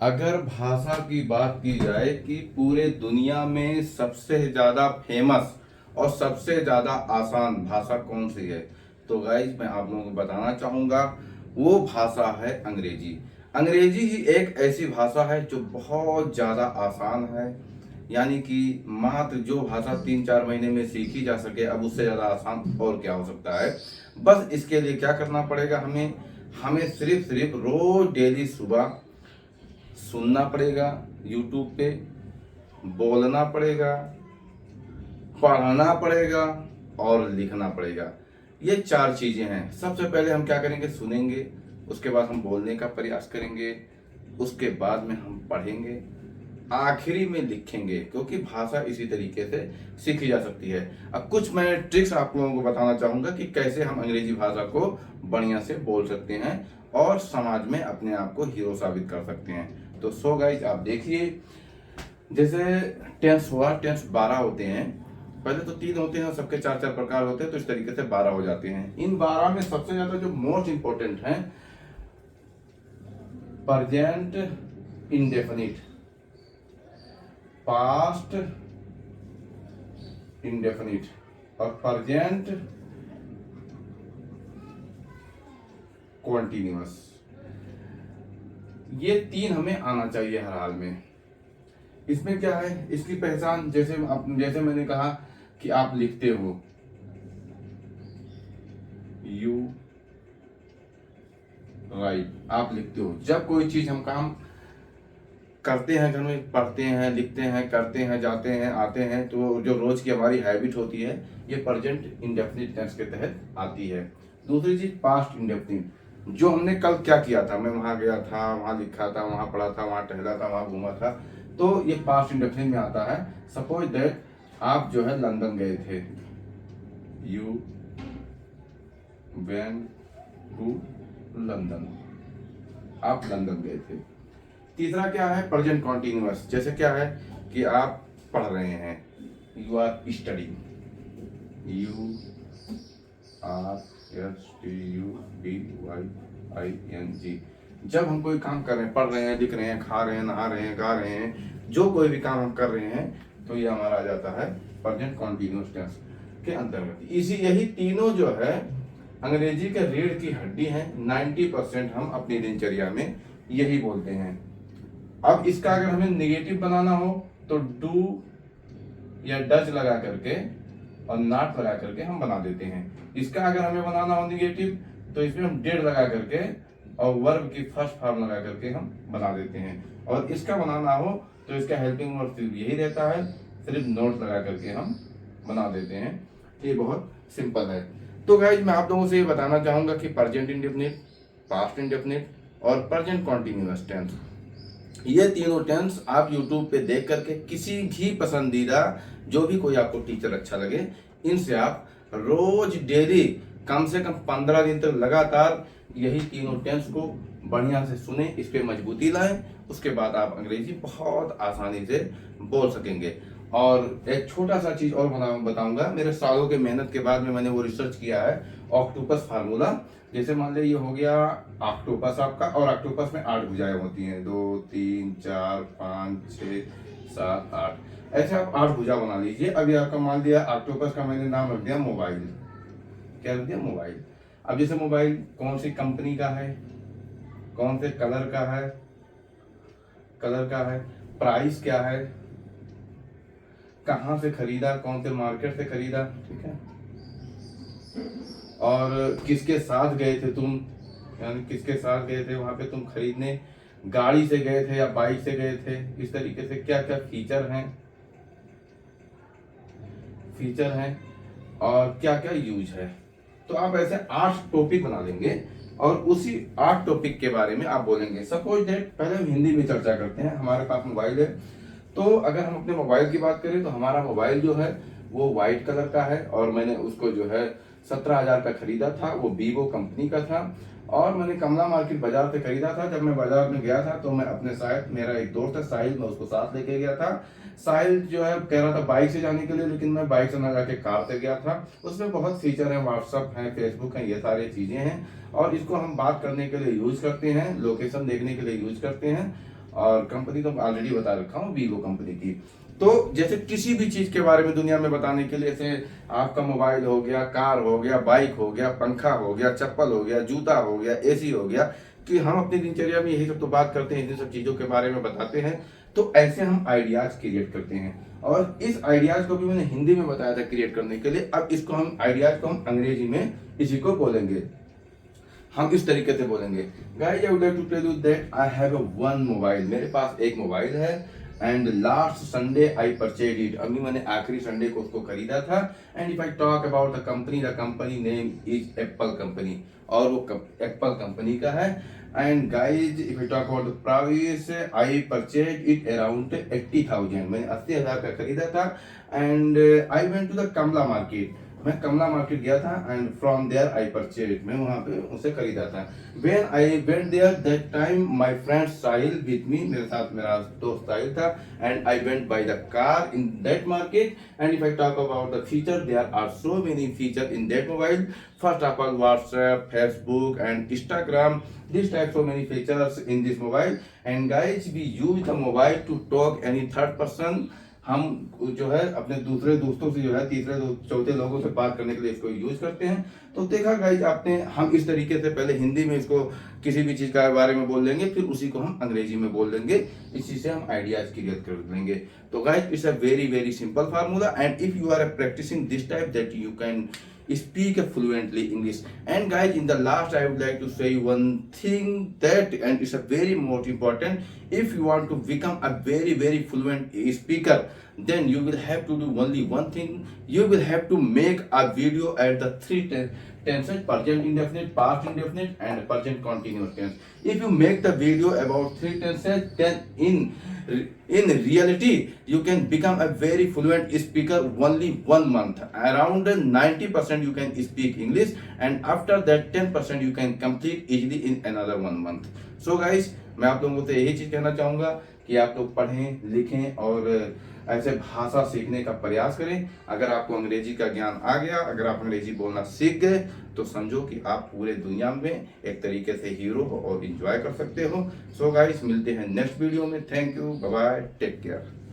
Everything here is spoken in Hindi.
अगर भाषा की बात की जाए कि पूरे दुनिया में सबसे ज़्यादा फेमस और सबसे ज़्यादा आसान भाषा कौन सी है, तो गाइज मैं आप लोगों को बताना चाहूँगा वो भाषा है अंग्रेजी। अंग्रेजी ही एक ऐसी भाषा है जो बहुत ज़्यादा आसान है, यानी कि मात्र जो भाषा 3-4 महीने में सीखी जा सके, अब उससे ज़्यादा आसान और क्या हो सकता है। बस इसके लिए क्या करना पड़ेगा, हमें हमें सिर्फ रोज़ डेली सुबह सुनना पड़ेगा यूट्यूब पे, बोलना पड़ेगा, पढ़ना पड़ेगा और लिखना पड़ेगा। ये 4 चीज़ें हैं। सबसे पहले हम क्या करेंगे, सुनेंगे, उसके बाद हम बोलने का प्रयास करेंगे, उसके बाद में हम पढ़ेंगे, आखिरी में लिखेंगे, क्योंकि भाषा इसी तरीके से सीखी जा सकती है। अब कुछ मैं ट्रिक्स आप लोगों को बताना चाहूँगा कि कैसे हम अंग्रेजी भाषा को बढ़िया से बोल सकते हैं और समाज में अपने आप को हीरो साबित कर सकते हैं। तो सो गाइज आप देखिए, जैसे टेंस हुआ, टेंस 12 होते हैं। पहले तो 3 होते हैं और सबके 4-4 प्रकार होते हैं, तो इस तरीके से 12 हो जाते हैं। इन 12 में सबसे ज्यादा जो मोस्ट इंपॉर्टेंट है, प्रेजेंट इंडेफिनिट, पास्ट इंडेफिनिट और प्रेजेंट कॉन्टिन्यूअस। ये 3 हमें आना चाहिए हर हाल में। इसमें क्या है, इसकी पहचान जैसे मैंने कहा कि आप लिखते हो, यू राइट, आप लिखते हो। जब कोई चीज हम काम करते हैं, घर में पढ़ते हैं, लिखते हैं, करते हैं, जाते हैं, आते हैं, तो जो रोज की हमारी हैबिट होती है, ये प्रेजेंट इंडेफिनिट टेंस के तहत आती है। दूसरी चीज पास्ट इंडेफिनिट, जो हमने कल क्या किया था, मैं वहां गया था, वहां लिखा था, वहां पढ़ा था, वहां टहला था, वहां घूमा था, तो ये पास्ट इंडेफिनिट में आता है। सपोज दैट आप जो है लंदन गए थे, यू वेंट टू लंदन, आप लंदन गए थे। तीसरा क्या है, प्रेजेंट कॉन्टिन्यूअस, जैसे क्या है कि आप पढ़ रहे हैं, you are studying, you are S T U D Y I N G. जब हम कोई काम कर रहे हैं, पढ़ रहे हैं, लिख रहे हैं, खा रहे हैं, नहा रहे हैं, गा रहे हैं, जो कोई भी काम हम कर रहे हैं, तो ये हमारा आ जाता है प्रेजेंट कॉन्टिन्यूअस टेंस के अंतर्गत। यही तीनों जो है अंग्रेजी के रीढ़ की हड्डी है। 90% हम अपनी दिनचर्या में यही बोलते हैं। अब इसका अगर हमें नेगेटिव बनाना हो तो डू या डज लगा करके और नॉट लगा करके हम बना देते हैं। इसका अगर हमें बनाना हो नेगेटिव, तो इसमें हम डेड लगा करके और वर्ब की फर्स्ट फॉर्म लगा करके हम बना देते हैं। और इसका बनाना हो तो इसका हेल्पिंग वर्ब सिर्फ यही रहता है, सिर्फ नोट लगा करके हम बना देते हैं। ये बहुत सिंपल है। तो गाइज मैं आप लोगों से ये बताना चाहूंगा कि प्रेजेंट इंडेफिनिट, पास्ट इंडेफिनिट और प्रेजेंट कॉन्टिन्यूअस टेंस, ये तीनों टेंस आप YouTube पे देख करके किसी भी पसंदीदा जो भी कोई आपको टीचर अच्छा लगे, इनसे आप रोज डेली कम से कम 15 दिन तक लगातार यही तीनों टेंस को बढ़िया से सुने, इस पे मजबूती लाएं। उसके बाद आप अंग्रेजी बहुत आसानी से बोल सकेंगे। और एक छोटा सा चीज और बताऊंगा, मेरे सालों के मेहनत के बाद में मैंने वो रिसर्च किया है, ऑक्टोपस फार्मूला। जैसे मान लीजिए ये हो गया ऑक्टोपस आपका, और ऑक्टोपस में 8 भुजाएं होती हैं, 2 3 4 5 6 7 8, ऐसे आप 8 भुजा बना लीजिए। अभी आपका मान लिया ऑक्टोपस का मैंने नाम रख दिया मोबाइल। क्या रख दिया, मोबाइल। अब जैसे मोबाइल कौन सी कंपनी का है, कौन से कलर का है, प्राइस क्या है, कहाँ से खरीदा, कौन से मार्केट से खरीदा, ठीक है, और किसके साथ गए थे तुम, यानी किसके साथ गए थे वहां पे तुम खरीदने, गाड़ी से गए थे या बाइक से गए थे, इस तरीके से क्या क्या फीचर हैं और क्या क्या यूज है। तो आप ऐसे 8 टॉपिक बना लेंगे और उसी 8 टॉपिक के बारे में आप बोलेंगे। सपोज दैट पहले हम हिंदी में चर्चा करते हैं। हमारे पास मोबाइल है, तो अगर हम अपने मोबाइल की बात करें तो हमारा मोबाइल जो है वो व्हाइट कलर का है, और मैंने उसको जो है 17,000 का खरीदा था, वो वीवो कंपनी का था, और मैंने कमला मार्केट बाजार से खरीदा था। जब मैं बाजार में गया था तो मैं अपने साथ, मेरा एक दोस्त है साहिल, मैं उसको साथ लेके गया था। साहिल जो है कह रहा था बाइक से जाने के लिए, लेकिन मैं बाइक से ना जाके कार से गया था। उसमें बहुत फीचर है, व्हाट्सअप है, फेसबुक है, ये सारी चीजें हैं, और इसको हम बात करने के लिए यूज करते हैं, लोकेशन देखने के लिए यूज करते हैं, और कंपनी तो ऑलरेडी बता रखा हूँ, वीवो कंपनी की। तो जैसे किसी भी चीज के बारे में दुनिया में बताने के लिए, जैसे आपका मोबाइल हो गया, कार हो गया, बाइक हो गया, पंखा हो गया, चप्पल हो गया, जूता हो गया, एसी हो गया, कि हम अपनी दिनचर्या में यही सब तो बात करते हैं, इन सब चीजों के बारे में बताते हैं। तो ऐसे हम आइडियाज क्रिएट करते हैं, और इस आइडियाज को भी मैंने हिंदी में बताया था क्रिएट करने के लिए। अब इसको हम आइडियाज को हम अंग्रेजी में इसी को बोलेंगे, हम इस तरीके से बोलेंगे। Guys I would like to tell you that I have one mobile, मेरे पास एक मोबाइल है, and last Sunday I purchase it, अभी मैंने आखिरी संडे को उसको खरीदा था। And if I talk about the company name is Apple company, और वो एप्पल कंपनी का है। And guys if I talk about the price, I purchase it around 80,000, मैंने 80,000 का खरीदा था। And I went to the Kamla market, मैं कमला मार्केट गया था, and from there I purchase, मैं वहां पे उसे खरीदा था। When I went there that time my friend Sahil with me, मेरे साथ मेरा दोस्त साहिल था। And I went by the car in that market. And if I talk about the feature, there are so many feature in that mobile. First of all WhatsApp, Facebook and Instagram, this type so many features in this mobile. And guys, we use the mobile to talk any third person, हम जो है अपने दूसरे दोस्तों से, जो है तीसरे चौथे लोगों से बात करने के लिए इसको यूज करते हैं। तो देखा गाइज आपने, हम इस तरीके से पहले हिंदी में इसको किसी भी चीज के बारे में बोल लेंगे, फिर उसी को हम अंग्रेजी में बोल देंगे, इसी से हम आइडियाज क्रिएट कर लेंगे। तो guys it's a very very simple formula, and if you are practising this type that you can speak fluently English. And guys, in the last I would like to say one thing that, and it's a very most important, if you want to become a very very fluent speaker, then you will have to do only one thing. You will have to make a video at the three tenses: present indefinite, past indefinite and present continuous tense. If you make the video about three tenses, then in reality you can become a very fluent speaker only 1 month. Around 90% you can speak English, and after that 10% you can complete easily in another 1 month. So guys, मैं आप लोगों से यही चीज कहना चाहूंगा कि आप लोग पढ़ें लिखें और ऐसे भाषा सीखने का प्रयास करें। अगर आपको अंग्रेजी का ज्ञान आ गया, अगर आप अंग्रेजी बोलना सीख गए, तो समझो कि आप पूरे दुनिया में एक तरीके से हीरो हो और एंजॉय कर सकते हो। सो गाइस, मिलते हैं नेक्स्ट वीडियो में। Thank you, bye bye, take care.